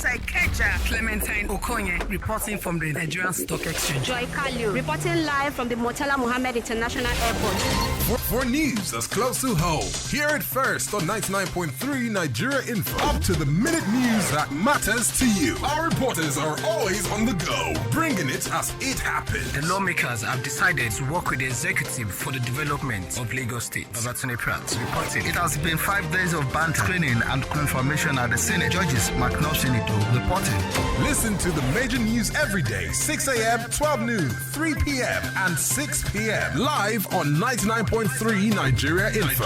Musa Ikeja, Clementine Okonye, reporting from the Nigerian Stock Exchange. Joy Kalio, reporting live from the Murtala Mohammed International Airport. For news that's close to home, hear it first on 99.3 Nigeria Info. Up to the minute news that matters to you. Our reporters are always on the go, bringing it as it happens. The lawmakers have decided to work with the executive for the development of Lagos State. Babatunde Pratt reported. It has been 5 days of banter, training, and confirmation at the Senate. Judges McNaughton reported. Listen to the major news every day, 6 a.m., 12 noon, 3 p.m., and 6 p.m. Live on 99.3 Nigeria Info.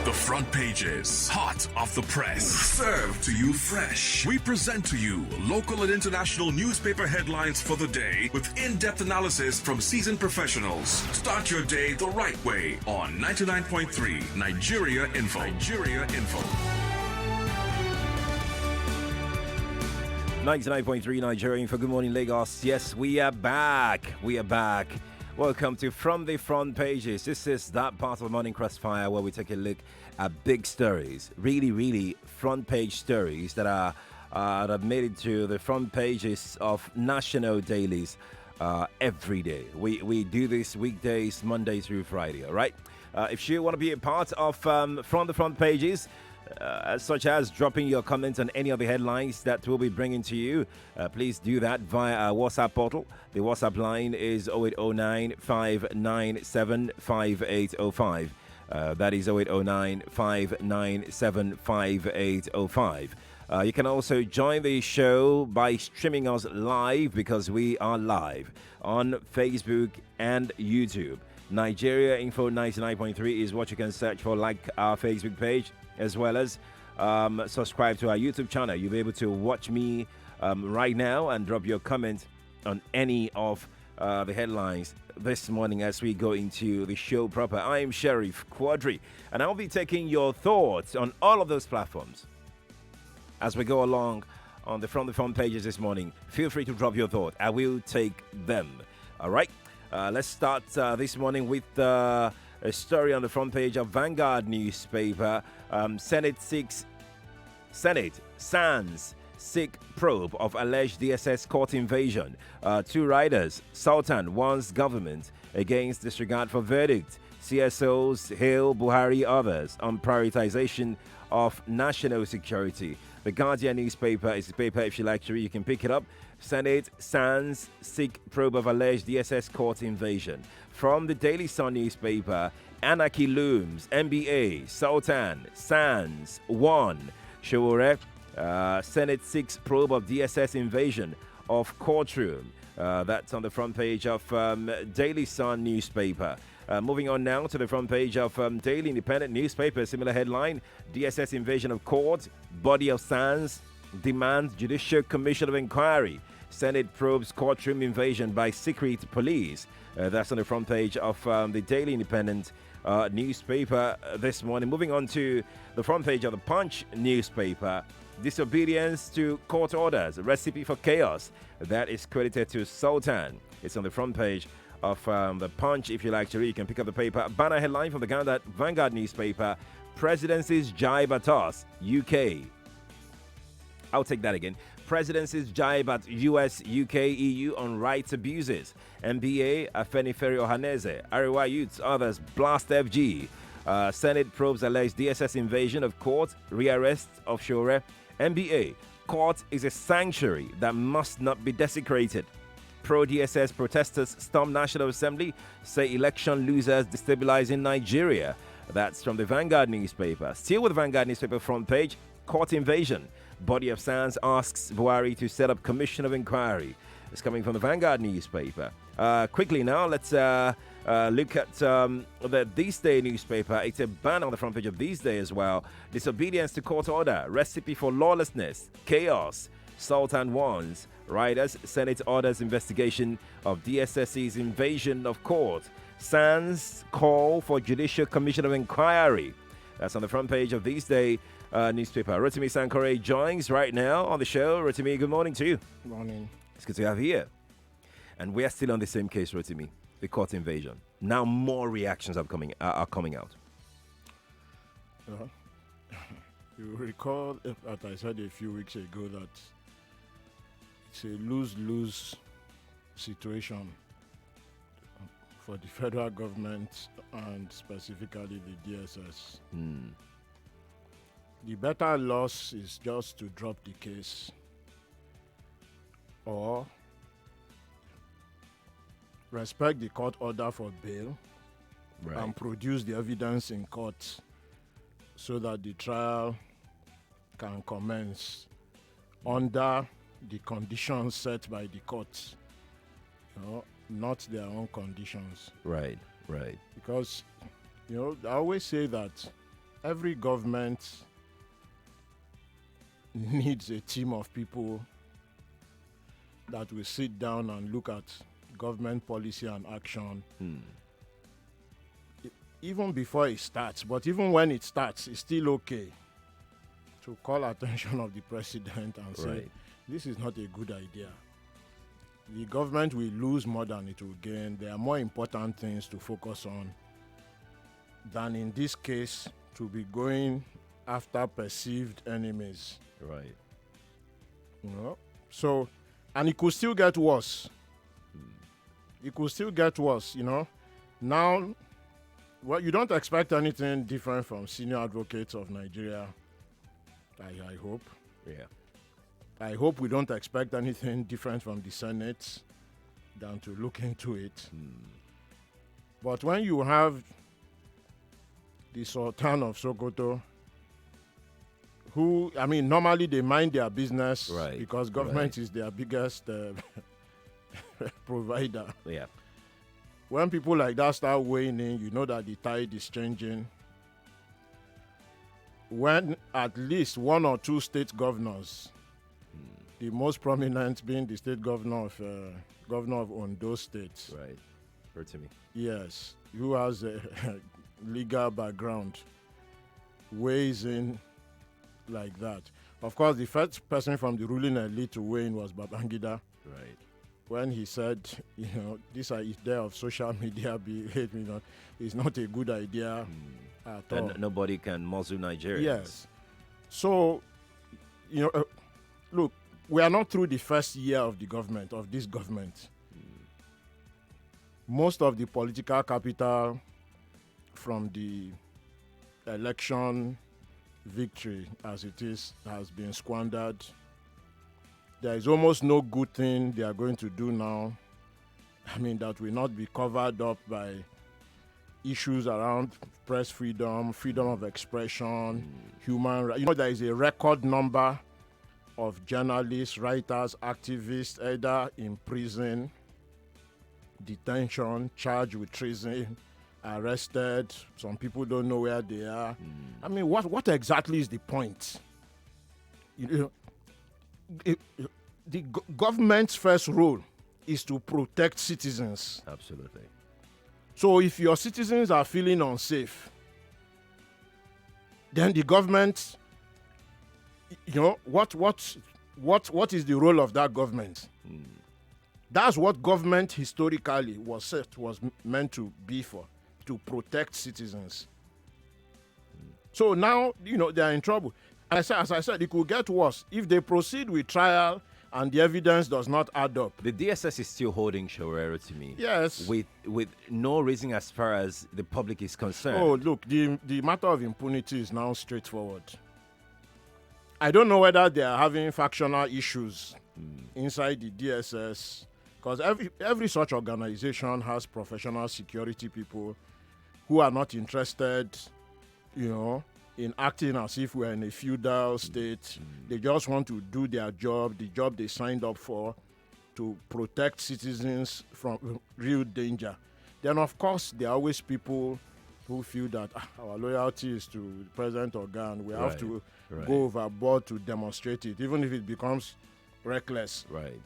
The front pages, hot off the press, served to you fresh. We present to you local and international newspaper headlines for the day with in-depth analysis from seasoned professionals. Start your day the right way on 99.3 Nigeria Info. 99.3 Nigeria Info. Good morning, Lagos. Yes, we are back. Welcome to From the Front Pages. This is that part of the Morning Crossfire where we take a look at big stories, really front page stories that have made it to the front pages of national dailies every day. We do this weekdays, Monday through Friday, all right? If you want to be a part of From the Front Pages, such as dropping your comments on any of the headlines that we'll be bringing to you, please do that via our WhatsApp portal. The WhatsApp line is 0809 597 5805. That is 0809 597 5805. You can also join the show by streaming us live, because we are live on Facebook and YouTube. Nigeria Info 99.3 is what you can search for, like our Facebook page, as well as subscribe to our YouTube channel. You'll be able to watch me right now and drop your comment on any of the headlines this morning as we go into the show proper. I am Sheriff Quadri, and I'll be taking your thoughts on all of those platforms as we go along on the From the Front Pages this morning. Feel free to drop your thought. I will take them. All right. Let's start this morning with a story on the front page of Vanguard newspaper. Senate SANS seek probe of alleged DSS court invasion. Two riders. Sultan warns government against disregard for verdict. CSOs hail Buhari, others on prioritization of national security. The Guardian newspaper is the paper, if you like to read, you can pick it up. Senate SANS seek probe of alleged DSS court invasion. From the Daily Sun newspaper, anarchy looms. NBA, Sultan, SANS, 1. Showore, Senate seeks probe of DSS invasion of courtroom. That's on the front page of Daily Sun newspaper. Moving on now to the front page of Daily Independent newspaper. Similar headline: DSS invasion of court. Body of SANS demands Judicial Commission of Inquiry. Senate probes courtroom invasion by secret police. That's on the front page of the Daily Independent newspaper this morning. Moving on to the front page of the Punch newspaper. Disobedience to court orders, recipe for chaos. That is credited to Sultan. It's on the front page of the Punch. If you like to read, you can pick up the paper. Banner headline from the Vanguard newspaper: Presidency's jibe at us, UK. I'll take that again. Presidency's jibe at US, UK, EU on rights abuses. NBA, Afenifere Ohaneze, Arewa Youths, others blast FG. Senate probes alleged DSS invasion of court, rearrest of Shore. NBA, court is a sanctuary that must not be desecrated. Pro-DSS protesters storm National Assembly, say election losers destabilizing Nigeria. That's from the Vanguard newspaper. Still with the Vanguard newspaper front page: court invasion. Body of SANS asks Buhari to set up commission of inquiry. It's coming from the Vanguard newspaper. Quickly now, let's look at the This Day newspaper. It's a banner on the front page of This Day as well. Disobedience to court order, recipe for lawlessness, chaos. Sultan warns riders. Senate orders investigation of DSS's invasion of court. SANS call for Judicial Commission of Inquiry. That's on the front page of This Day newspaper. Rotimi Sankore joins right now on the show. Rotimi, good morning to you. Good morning. It's good to have you here. And we are still on the same case, Rotimi, the court invasion. Now more reactions are coming out. You recall that I said a few weeks ago that it's a lose-lose situation for the federal government and specifically the DSS. The better loss is just to drop the case or respect the court order for bail and produce the evidence in court so that the trial can commence under the conditions set by the court, not their own conditions. Right. Because, I always say that every government needs a team of people that will sit down and look at government policy and action even before it starts. But even when it starts, it's still okay to call attention of the president and say, this is not a good idea. The government will lose more than it will gain. There are more important things to focus on than in this case to be going after perceived enemies. Right. So, and it could still get worse. It could still get worse, Now, well, you don't expect anything different from senior advocates of Nigeria, I hope. Yeah. I hope we don't expect anything different from the Senate than to look into it. But when you have the Sultan of Sokoto, who, normally they mind their business because government is their biggest provider. Yeah. When people like that start weighing in, you know that the tide is changing. When at least one or two state governors, the most prominent being the state governor of Ondo State. Right. Heard to me. Yes, who has a legal background, weighs in like that. Of course, the first person from the ruling elite to weigh in was Babangida. Right. When he said, this idea of social media is not a good idea at all. And nobody can muzzle Nigeria. Yes. So, look, we are not through the first year of this government. Most of the political capital from the election victory as it is has been squandered. There is almost no good thing they are going to do now. That will not be covered up by issues around press freedom, freedom of expression, human rights. There is a record number of journalists, writers, activists, either in prison, detention, charged with treason, arrested. Some people don't know where they are. What exactly is the point? The government's first role is to protect citizens. Absolutely. So if your citizens are feeling unsafe, then the government, what is the role of that government? That's what government historically was meant to be for, to protect citizens. So now, they are in trouble. As I said, it could get worse. If they proceed with trial and the evidence does not add up. The DSS is still holding Shorero to me. Yes. With no reason as far as the public is concerned. Oh, look, the matter of impunity is now straightforward. I don't know whether they are having factional issues inside the DSS, because every such organization has professional security people who are not interested, in acting as if we're in a feudal state. They just want to do their job, the job they signed up for, to protect citizens from real danger. Then, of course, there are always people who feel that our loyalty is to the President Organ. We have to go overboard to demonstrate it, even if it becomes reckless. Right.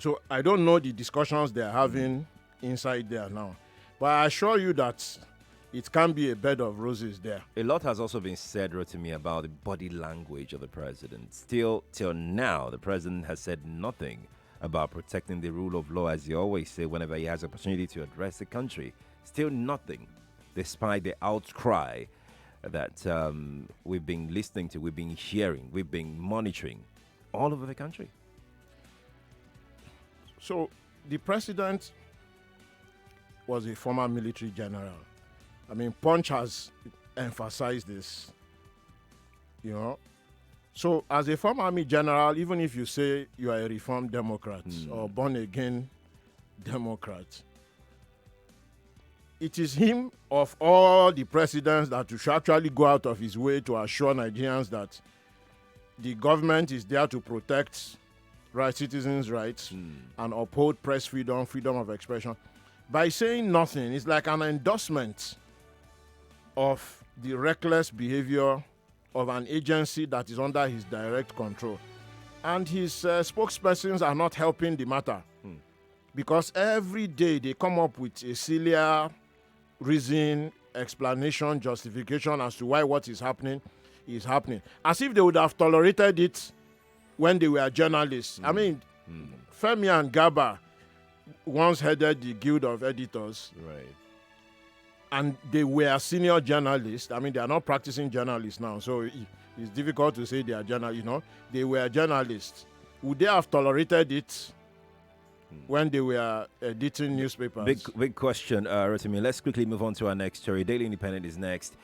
So I don't know the discussions they're having inside there now. But I assure you that it can be a bed of roses there. A lot has also been said, Rotimi, about the body language of the president. Still, till now, the president has said nothing about protecting the rule of law, as he always say whenever he has opportunity to address the country. Still nothing, despite the outcry that we've been listening to, we've been hearing, we've been monitoring all over the country? So the president was a former military general. I mean, Punch has emphasized this, you know. So as a former army general, even if you say you are a reformed Democrat or born-again Democrat, it is him of all the presidents that should actually go out of his way to assure Nigerians that the government is there to protect citizens' rights and uphold press freedom, freedom of expression. By saying nothing, it's like an endorsement of the reckless behavior of an agency that is under his direct control. And his spokespersons are not helping the matter because every day they come up with a sillier reason, explanation, justification as to why what is happening, as if they would have tolerated it when they were journalists. I mean, Femi and Gaba once headed the Guild of Editors. Right. And they were senior journalists. I mean, they are not practicing journalists now, so it's difficult to say they are journalists, you know. They were journalists. Would they have tolerated it when they were editing newspapers? Big question, Rotimi. Let's quickly move on to our next story. Daily Independent is next.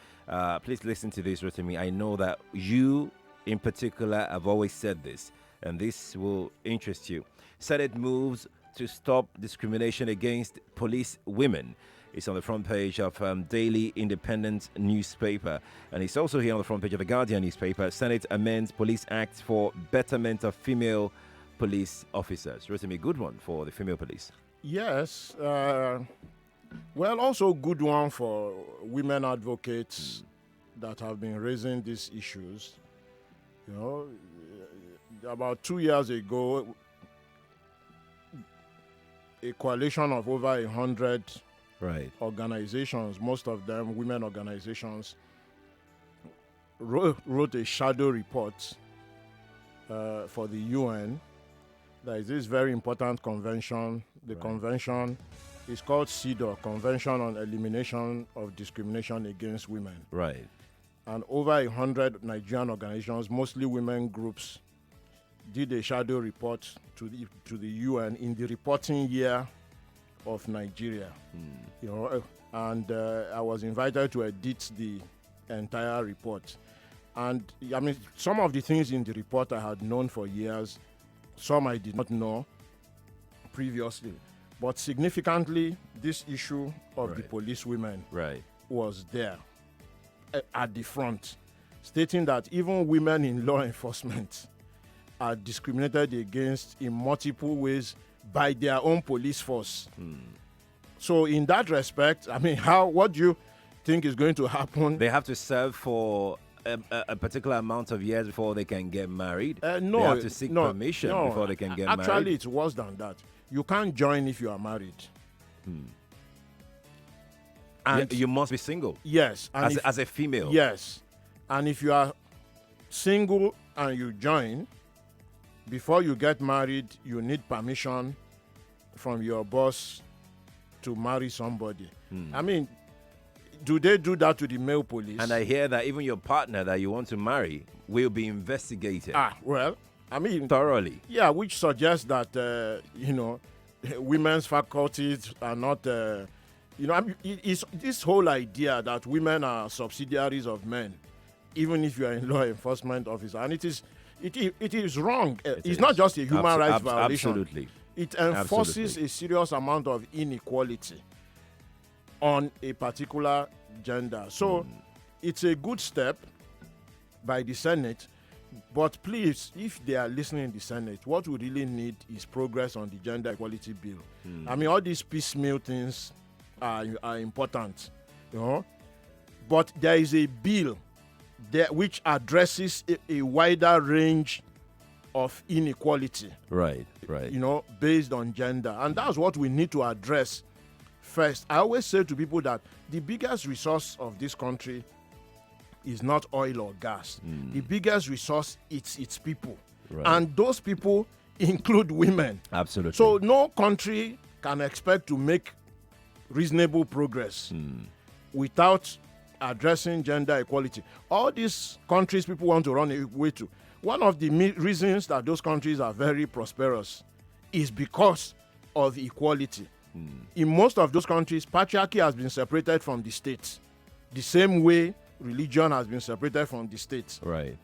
Please listen to this, Rotimi. I know that you, in particular, have always said this, and this will interest you. Senate moves to stop discrimination against police women. It's on the front page of Daily Independent newspaper. And it's also here on the front page of the Guardian newspaper. Senate amends Police Act for betterment of female police officers. Rotimi, good one for the female police. Yes. Well, also good one for women advocates that have been raising these issues. You know, about 2 years ago, a coalition of over 100 organizations, most of them women organizations, wrote a shadow report for the UN. There is this very important convention. The convention is called CEDAW, Convention on Elimination of Discrimination Against Women. Right. And over 100 Nigerian organizations, mostly women groups, did a shadow report to the UN in the reporting year of Nigeria. You know, and I was invited to edit the entire report. And I mean, some of the things in the report I had known for years, some I did not know previously. But significantly, this issue of the police women was there at the front, stating that even women in law enforcement are discriminated against in multiple ways by their own police force. So in that respect, I mean, what do you think is going to happen? They have to serve for a particular amount of years before they can get married? No. They have to seek permission before they can get married? Actually, it's worse than that. You can't join if you are married. And you must be single? Yes. And as a female? Yes. And if you are single and you join, before you get married, you need permission from your boss to marry somebody. I mean, do they do that to the male police? And I hear that even your partner that you want to marry will be investigated. Well, I mean, thoroughly. Yeah, which suggests that, women's faculties are not, it's this whole idea that women are subsidiaries of men, even if you are in law enforcement officer. And it is wrong. It's not just a human rights violation. Absolutely. It enforces a serious amount of inequality on a particular gender. So it's a good step by the Senate. But please, if they are listening in the Senate, what we really need is progress on the gender equality bill. I mean, all these piecemeal things are important, you know. But there is a bill there which addresses a wider range of inequality. Right. You know, based on gender. And that's what we need to address first. I always say to people that the biggest resource of this country is not oil or gas. The biggest resource is its people. And those people include women. Absolutely. So no country can expect to make reasonable progress without addressing gender equality. All these countries people want to run away to. One of the reasons that those countries are very prosperous is because of equality. In most of those countries, patriarchy has been separated from the state, the same way religion has been separated from the state. Right.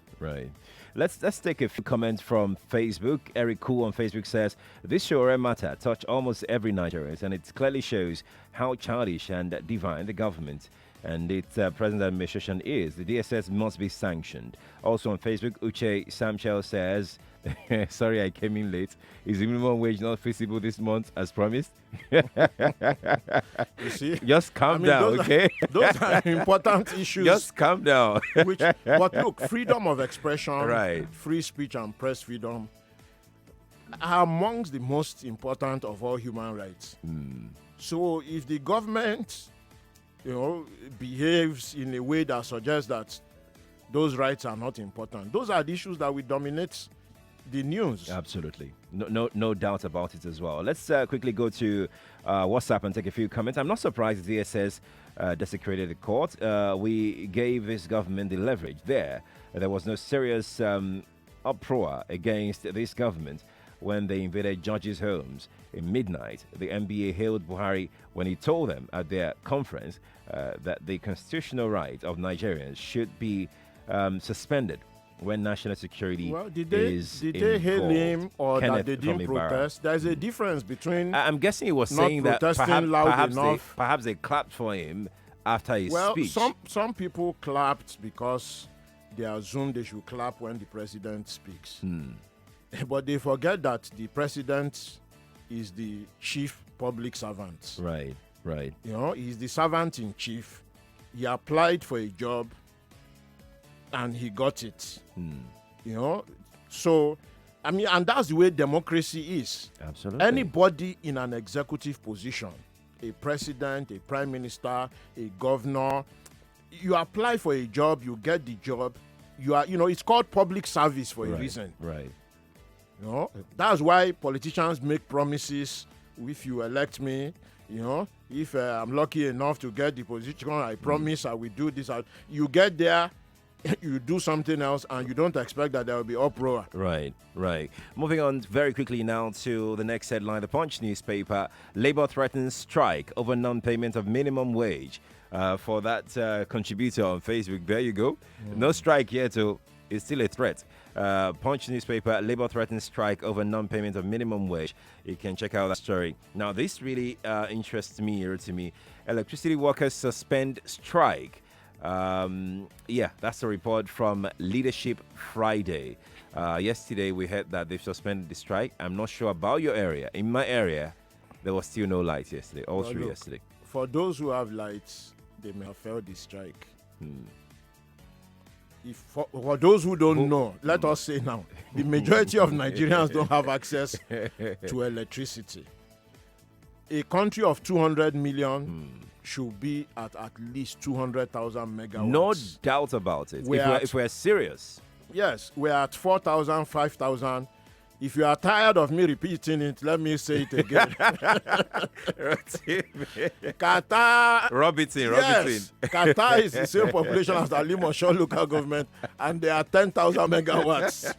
Let's take a few comments from Facebook. Eric Cool on Facebook says, this Shore matter touched almost every Nigerian, and it clearly shows how childish and divine the government and its present administration is. The DSS must be sanctioned. Also on Facebook, Uche Samchel says, sorry I came in late. Is the minimum wage not feasible this month as promised? You see? Just calm down, okay? Those are important issues. Just calm down. But look, freedom of expression, Right. free speech and press freedom are amongst the most important of all human rights. So if the government, behaves in a way that suggests that those rights are not important, those are the issues that will dominate the news. Absolutely. No doubt about it as well. Let's quickly go to WhatsApp and take a few comments. I'm not surprised the DSS desecrated the court. We gave this government the leverage there. There was no serious uproar against this government when they invaded judges' homes in midnight. The NBA hailed Buhari when he told them at their conference that the constitutional right of Nigerians should be suspended when national security did is they hail him or Kenneth that they didn't Tomi Barra. protest? There's a difference between I'm guessing he was not saying that protesting loud enough. perhaps they clapped for him after his speech. Some people clapped because they assume they should clap when the president speaks. But they forget that the president is the chief public servant. Right. He's the servant in chief. He applied for a job and he got it. So, and that's the way democracy is. Absolutely. Anybody in an executive position, a president, a prime minister, a governor, you apply for a job, you get the job. You are, it's called public service for a reason. Right. That's why politicians make promises. If you elect me, if I'm lucky enough to get the position, I promise I will do this. You get there, you do something else, and you don't expect that there will be uproar. Right. Moving on very quickly now to the next headline. The Punch newspaper, Labour threatens strike over non-payment of minimum wage. For that contributor on Facebook, there you go. No strike yet, so it's still a threat. Punch newspaper, Labour threatens strike over non-payment of minimum wage. You can check out that story. Now, this really interests me, Electricity workers suspend strike. That's a report from Leadership Friday. Yesterday, we heard that they've suspended the strike. I'm not sure about your area. In my area, there was still no lights yesterday, all through yesterday. For those who have lights, they may have felt the strike. For those who don't know, let us say now, the majority of Nigerians don't have access to electricity. A country of 200 million should be at least 200,000 megawatts. No doubt about it. If we're serious. Yes, we're at 4,000, 5,000. If you are tired of me repeating it, let me say it again. Qatar. Robertson. Yes, Qatar is the same population as the Limosho local government, and they are 10,000 megawatts,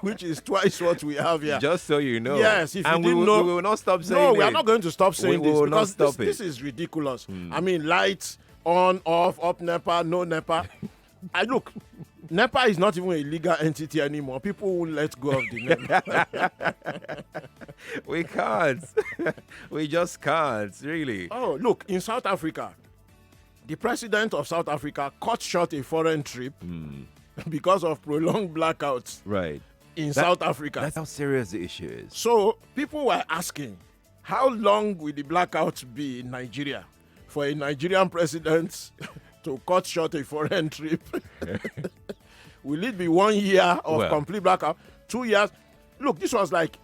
which is twice what we have here. Just so you know. Yes, if and you didn't know. We will not stop saying No, it. we are not going to stop saying we this will not because stop this is ridiculous. Lights on, off, up NEPA, no NEPA. Look, NEPA is not even a legal entity anymore. People will let go of the NEPA. We can't. We just can't, really. Oh, look, in South Africa, the president of South Africa cut short a foreign trip because of prolonged blackouts in South Africa. That's how serious the issue is. So people were asking, how long will the blackouts be in Nigeria for a Nigerian president to cut short a foreign trip? Will it be 1 year of complete blackout? 2 years? Look, this was like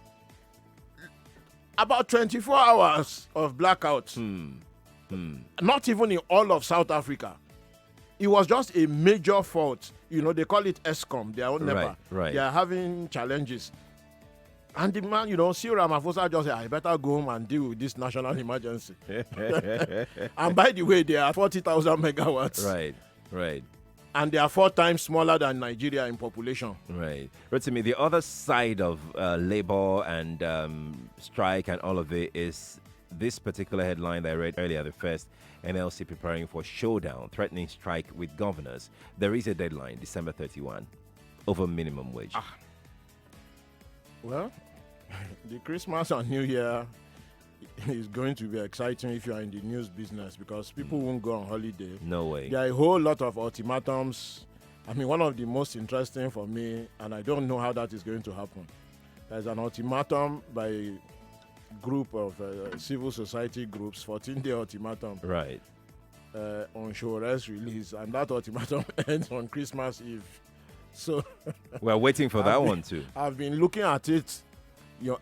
about 24 hours of blackouts. Not even in all of South Africa. It was just a major fault. They call it ESCOM, their own NEPA. Right. They are having challenges. And the man, Cyril Ramaphosa just said, I better go home and deal with this national emergency. And by the way, they are 40,000 megawatts. Right. Right. And they are 4 times smaller than Nigeria in population. Right. Rotimi, the other side of labor and strike and all of it is this particular headline that I read earlier, the first NLC preparing for showdown, threatening strike with governors. There is a deadline, December 31, over minimum wage. Well, the Christmas and New Year is going to be exciting if you are in the news business because people won't go on holiday. No way. There are a whole lot of ultimatums. I mean, one of the most interesting for me, and I don't know how that is going to happen. There's an ultimatum by a group of civil society groups, 14-day ultimatum. Right. On Shore's release, and that ultimatum ends on Christmas Eve. So we're waiting for that one too. I've been looking at it.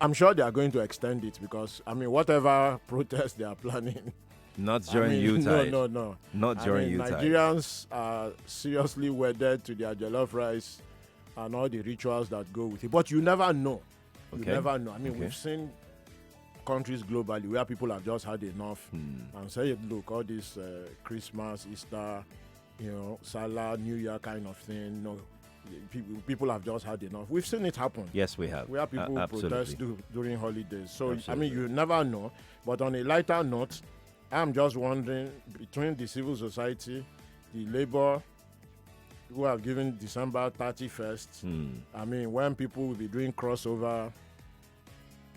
I'm sure they are going to extend it because, I mean, whatever protest they are planning. Not during Utah. No. Not during Utah. Nigerians are seriously wedded to their jollof rice and all the rituals that go with it. But you never know. You never know. I mean, we've seen countries globally where people have just had enough and say, look, all this Christmas, Easter, Salah, New Year kind of thing, people have just had enough. We've seen it happen. Yes, we have. Where people protest during holidays. So, Absolutely. I mean, you never know. But on a lighter note, I'm just wondering, between the civil society, the labor, who have given December 31st, I mean, when people will be doing crossover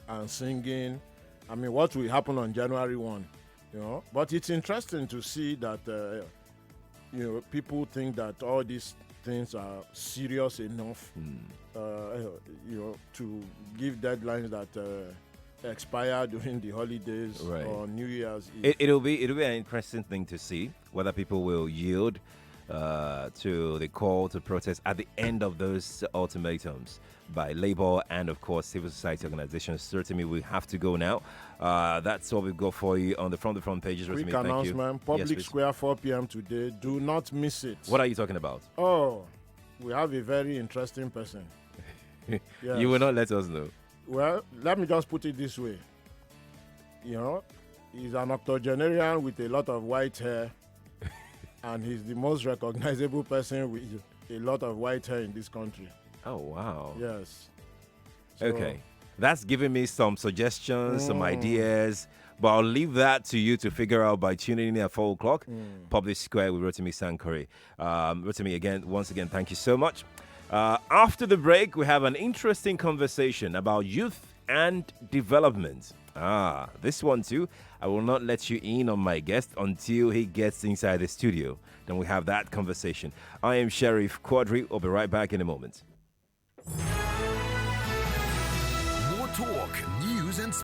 and singing, I mean, what will happen on January 1? But it's interesting to see that, people think that all these things are serious enough, to give deadlines that expire during the holidays or New Year's Eve. It'll be an interesting thing to see whether people will yield to the call to protest at the end of those ultimatums by labor and, of course, civil society organizations. Certainly, we have to go now. That's what we've got for you on the front pages. Quick Rotimi, announcement, Public Square, 4 p.m. today. Do not miss it. What are you talking about? Oh, we have a very interesting person. Yes. You will not let us know. Well, let me just put it this way. He's an octogenarian with a lot of white hair, and he's the most recognizable person with a lot of white hair in this country. Oh, wow. Yes. Okay. That's giving me some suggestions, some ideas, but I'll leave that to you to figure out by tuning in at 4 o'clock. Public Square with Rotimi Sankore. Rotimi, once again, thank you so much. After the break, we have an interesting conversation about youth and development. This one too. I will not let you in on my guest until he gets inside the studio. Then we have that conversation. I am Sheriff Quadri. I'll be right back in a moment. More talk, news, and